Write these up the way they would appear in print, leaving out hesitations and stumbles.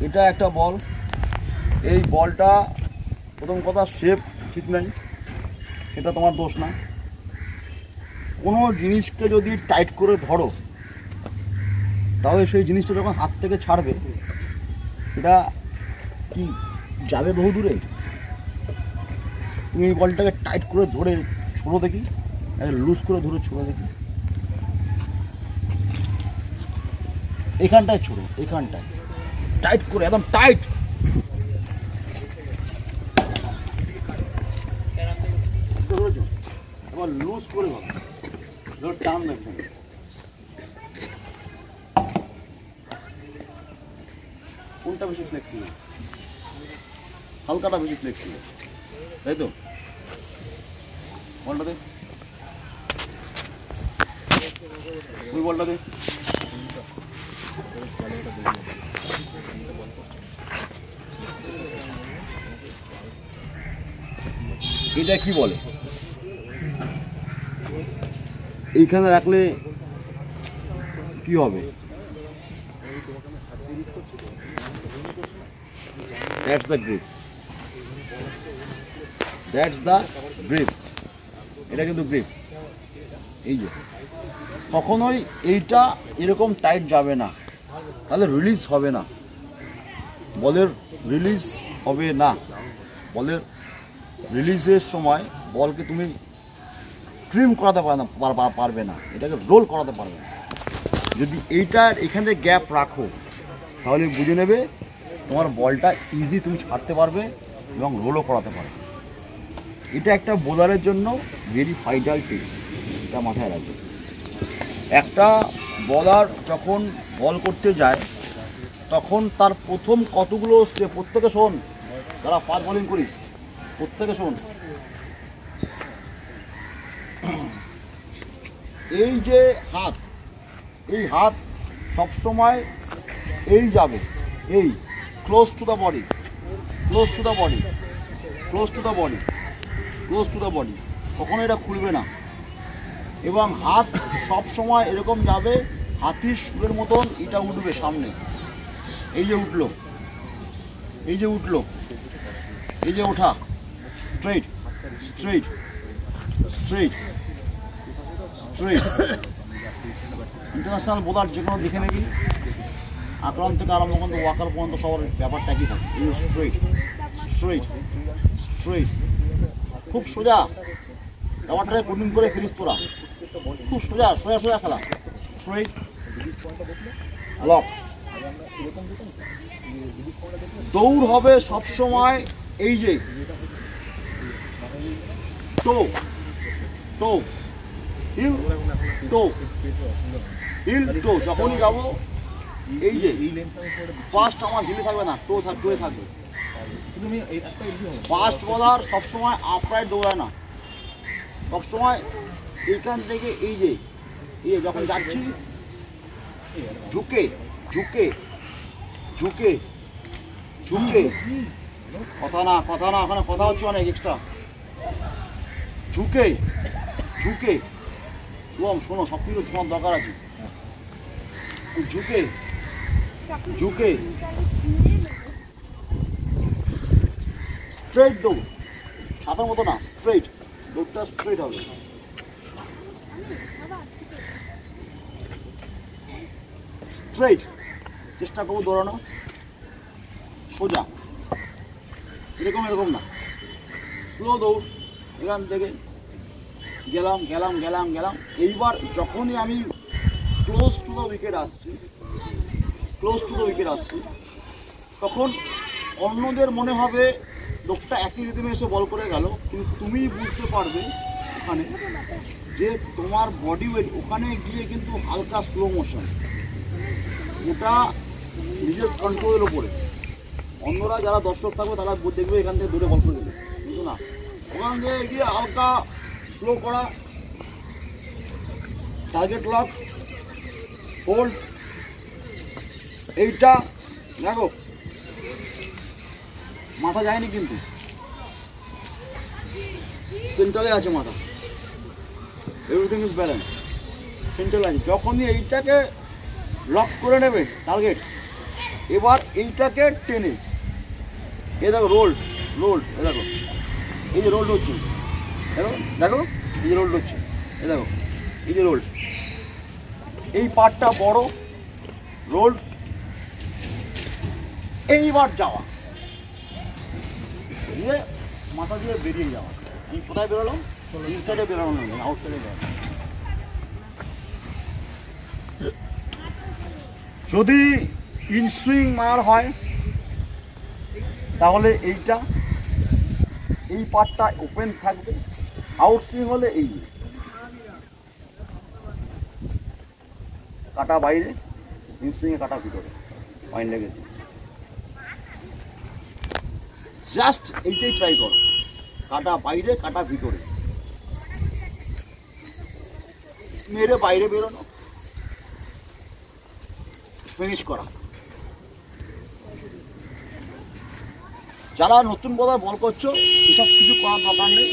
এটা একটা বল, এই বলটা প্রথম কথা শেপ ঠিক নাই, সেটা তোমার দোষ না। কোনো জিনিসকে যদি টাইট করে ধরো তাহলে সেই জিনিসটা যখন হাত থেকে ছাড়বে এটা কি যাবে বহু দূরে। তুমি এই বলটাকে টাইট করে ধরে ছোড়ো দেখি, লুজ করে ধরে ছোড়ো দেখি, এখানটায় ছোড়ো, এখানটায় টাইট করে, একদম টাইট। এবার লুজ করে ধরো, টান রাখবেন। কোনটা বেশি ফ্লেক্সিবল? হালকাটা বেশি ফ্লেক্সিবল, তাই তো? বলটা দে, ওই বলটা দে। এটা কি বলে? এইখানে রাখলে কি হবে? That's the grip. That's the grip. এটা কিন্তু গ্রিপ। এই যে কখনোই এইটা এরকম টাইট যাবে না, তাহলে রিলিজ হবে না, বলের রিলিজ হবে না। বলের রিলিজের সময় বলকে তুমি ট্রিম করাতে পারবে না, এটাকে রোল করাতে পারবে না। যদি এইটার এখানে গ্যাপ রাখো তাহলে বুঝে নেবে তোমার বলটা ইজি তুমি ছাড়তে পারবে এবং রোলও করাতে পারবে। এটা একটা বোলারের জন্য ভেরি ভাইটাল টিপস, এটা মাথায় রাখবে। একটা বলার যখন বল করতে যায় তখন তার প্রথম কতগুলো স্টেপ, প্রত্যেকে শোন, যারা ফাস্ট বোলিং করিস প্রত্যেকে শোন। এই যে হাত, এই হাত সবসময় এই যাবে, এই close to the body, close to the body, close to the body, close to the body, কখনো এটা খুলবে না। এবং হাত সবসময় এরকম যাবে, হাতির সুরের মতন এটা উঠবে সামনে। এই যে উঠলো, এই যে উঠলো, এই যে ওঠা, straight straight straight straight. International bowler যে কোনো দেখে নেবি, আক্রমণ থেকে আরম্ভ পর্যন্ত ওয়াকার পর্যন্ত সবার ব্যাপারটা কি থাকে, স্ট্রেইট স্ট্রেইট স্ট্রেইট, খুব সোজা। ব্যাপারটাকে কোডিং করে ফেলিস তোরা, খুব সোজা সোজা সোজা খেলা, স্ট্রেইট লক। দৌড় হবে সবসময় এই যে টো টো হিল টো হিল টো, যখনই যাবো এই যে ফার্স্ট আমার হিলে থাকবে না, টো টোয়ে থাকবে। ফাস্ট বলার সবসময় আপরাইট দৌড়ায় না, সবসময় এইখান থেকে এই যে যখন যাচ্ছি ঝুঁকে ঝুঁকে ঝুঁকে ঝুঁকে, কথা না কথা না, ওখানে কথা হচ্ছে অনেক এক্সট্রা। ঝুঁকে ঝুঁকে, এবং শোনো সব কিছু শোনার দরকার আছে। ঝুঁকে ঝুঁকে স্ট্রেট দৌড়, সাঁতার মতো না, স্ট্রেট দৌড়টা স্ট্রেট হবে। স্ট্রেট চেষ্টা করবো দৌড়ানো, সোজা, এরকম এরকম না, স্লো দৌড়। এখান থেকে গেলাম গেলাম গেলাম গেলাম। এইবার যখনই আমি ক্লোজ টু দ্য উইকেট আসছি, ক্লোজ টু দ্য উইকেট আসছি, তখন অন্যদের মনে হবে লোকটা একই রিদমে এসে বল করে গেল, কিন্তু তুমি বুঝতে পারবে ওখানে যে তোমার বডি ওয়েট ওখানে গিয়ে কিন্তু হালকা স্লো মোশন, ওটা নিজের কন্ট্রোলের ওপরে। অন্যরা যারা দর্শক থাকবে তারা দেখবে এখান থেকে দূরে বল করে দেবে, কিন্তু না, ওখান থেকে গিয়ে হালকা স্লো করা, টার্গেট লক, হোল্ড। এইটা দেখো মাথা যায়নি কিন্তু সেন্টারে আছে মাথা, এভরিথিং ইজ ব্যালেন্স, সেন্টারে আছে। যখনই এইটাকে লক করে নেবে টার্গেট, এবার এইটাকে টেনে, এ দেখো রোল্ড রোল্ড, এ দেখো এই যে রোল্ড হচ্ছে, দেখো দেখো এই যে রোল্ড হচ্ছে, এ দেখো এই যে রোল্ড, এই পার্টটা বড় রোল্ড। এইবার যাওয়া দিয়ে মাথা দিয়ে বেরিয়ে যাওয়া। আমি কোথায় বেরোলাম? ইনসাইডে বেরোলাম না, আউটসাইডে বেরোলাম। যদি ইনসুইং মার হয় তাহলে এইটা, এই পার্টটা ওপেন থাকবে। আউটসুইং হলে এই কাটা বাইরে, ইনসুইংয়ে কাটা ভিতরে, মাইন্ড লেগেছে। জাস্ট এইটাই ট্রাই করো, কাটা বাইরে কাটা ভিতরে, মেরে বাইরে বেরোনো, ফিনিশ করা। যারা নতুন বোধহয় বল করছো, এসব কিছু করার দরকার নেই।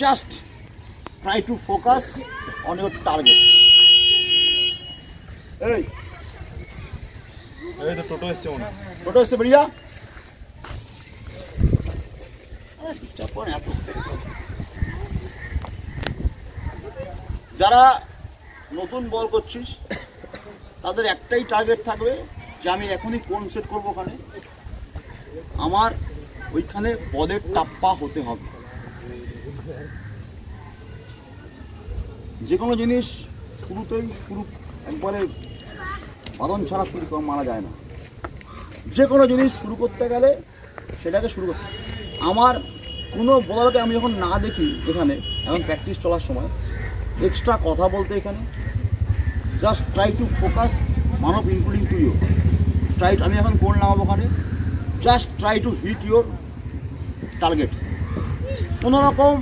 Just try to focus on your target. এই তো টোটো এসছে মনে হয়, টোটো এসছে বেরিয়া। যারা নতুন বল করছিস তাদের একটাই টার্গেট থাকবে যে আমি এখনই কোন সেট করবো, ওখানে আমার ওইখানে বলের টাপ্পা হতে হবে। যে কোনো জিনিস শুরুতেই একবারে বাদন ছাড়া শুরু মারা যায় না। যে কোনো জিনিস শুরু করতে গেলে সেটাকে শুরু করতে, আমার কোনো বলারকে আমি যখন না দেখি এখানে, এখন প্র্যাকটিস চলার সময় এক্সট্রা কথা বলতে, এখানে জাস্ট ট্রাই টু ফোকাস মানব ইনক্লুডিং টু ইউ। ট্রাই, আমি এখন কোন লাগাবো ওখানে, just try to hit your target. কোনো রকম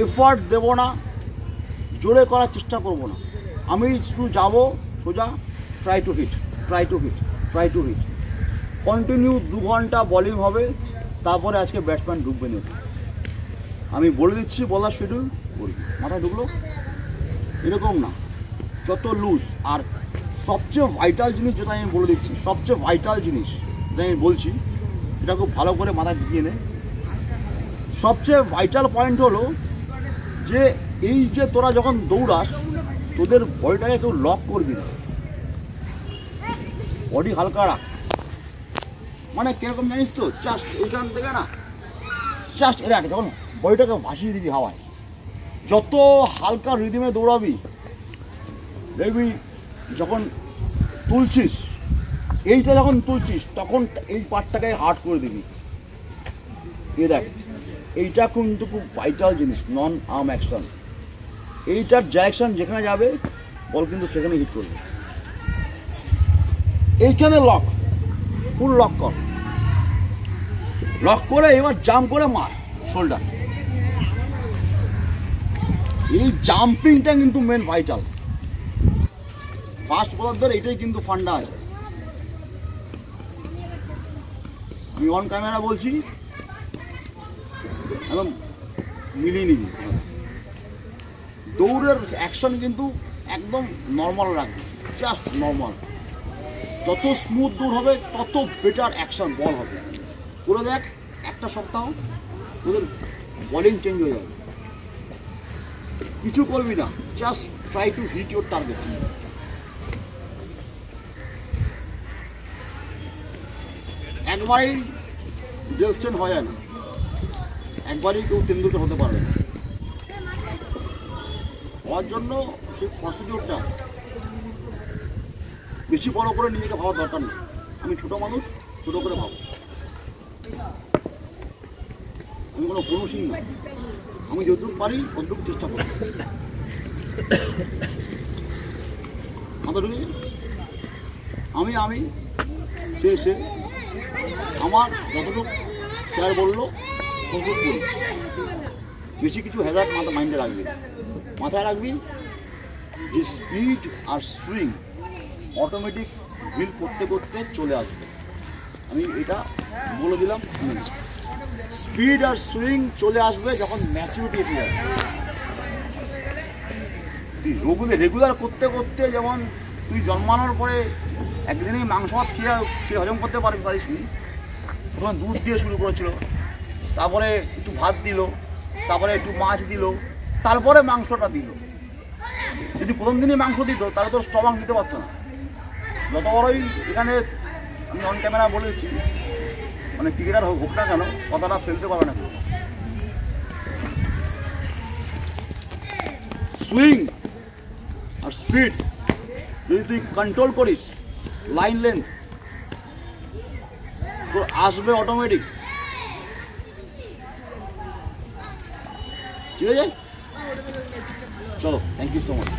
এফার্ট দেবো না, জোরে করার চেষ্টা করব না, আমি শুধু যাবো সোজা, try to hit, try to hit, try to hit. Continue 2 ঘন্টা বলিং হবে, তারপরে আজকে ব্যাটসম্যান ঢুকবে না। আমি বলে দিচ্ছি, বলার শিডিউল বলবি, মাথায় ঢুকলো? এরকম না, যত লুজ। আর সবচেয়ে ভাইটাল জিনিস যেটা আমি বলে দিচ্ছি, সবচেয়ে ভাইটাল জিনিস যেটা আমি বলছি, এটা খুব ভালো করে মাথায় ঢুকিয়ে নে। সবচেয়ে ভাইটাল পয়েন্ট হলো যে এই যে তোরা যখন দৌড়াস, তোদের বডিটাকে কেউ লক করবি না, বডি হালকা রাখ। মানে কিরকম জানিস তো, জাস্ট এইখান থেকে না, জাস্ট এরা যখন বডিটাকে ভাসিয়ে দিবি হাওয়ায়, যত হালকা রিদিমে দৌড়াবি দেখবি যখন তুলছিস, এইটা যখন তুলছিস তখন এই পার্টটাকে হার্ড করে দিবি। এ দেখ, এইটা কিন্তু খুব ভাইটাল জিনিস, নন আর্ম অ্যাকশন। এইটার ডাইরেকশন যেখানে যাবে বল কিন্তু সেখানে হিট করবে। এইখানে লক, ফুল লক কর, লক করে এবার জাম্প করে মার শোল্ডার। এই জাম্পিংটা কিন্তু মেন ভাইটাল। ফাস্ট বোলারদের এটাই কিন্তু ফান্ডা আছে। আমি অন ক্যামেরা বলছি, একদম মিলিয়ে নিবি। দৌড়ের অ্যাকশন কিন্তু একদম নর্মাল রাখবে, জাস্ট নর্মাল। যত স্মুথ দৌড় হবে তত বেটার অ্যাকশন বল হবে। করে দেখ, একটা সপ্তাহ তোদের বলিং চেঞ্জ হয়ে যাবে। কিছু করবি না, just try to hit your target. একবারেই ডেলস্টেন হয়ে যায় না, একবারেই কেউ তেন্দুলকর হতে পারবে না। হওয়ার জন্য সেই প্রসিডিওরটা বেশি বড় করে নিজেকে ভাবার দরকার নেই। আমি ছোটো মানুষ, ছোটো করে ভাবো। আমি কোনো পুরুষই না, আমি যতটুকু পারি ততটুকু চেষ্টা করি। মাথাটুকু আমি আমি সে আমার যতটুকু স্যার বললো ততটুকু করি। বেশি কিছু হ্যাজার্ড মাইন্ডে রাখবি, মাথায় রাখবি যে স্পিড আর সুইং অটোমেটিক বিল করতে করতে চলে আসবে। আমি এটা বলে দিলাম, স্পিড আর সুইং চলে আসবে যখন ম্যাচুরিটি এসে যাবে। রেগুলার করতে করতে যেমন তুই জন্মানোর পরে একদিনেই মাংস ভাত খেয়ে হজম করতে পারিস নি। প্রথমে দুধ দিয়ে শুরু করেছিল, তারপরে একটু ভাত দিল, তারপরে একটু মাছ দিল, তারপরে মাংসটা দিল। যদি প্রথম দিনই মাংস দিত তাহলে তোর স্টমাক দিতে পারতো না। যত বড়ই এখানে আমি অন ক্যামেরা বলেছি, মানে ক্রিকেটার হোক না কেন, কথাটা ফেলতে পারবে না। সুইং আর স্পিড যদি তুই কন্ট্রোল করিস, লাইন লেন্থ তোর আসবে অটোমেটিক। ঠিক আছে, চলো, থ্যাংক ইউ সো মাচ।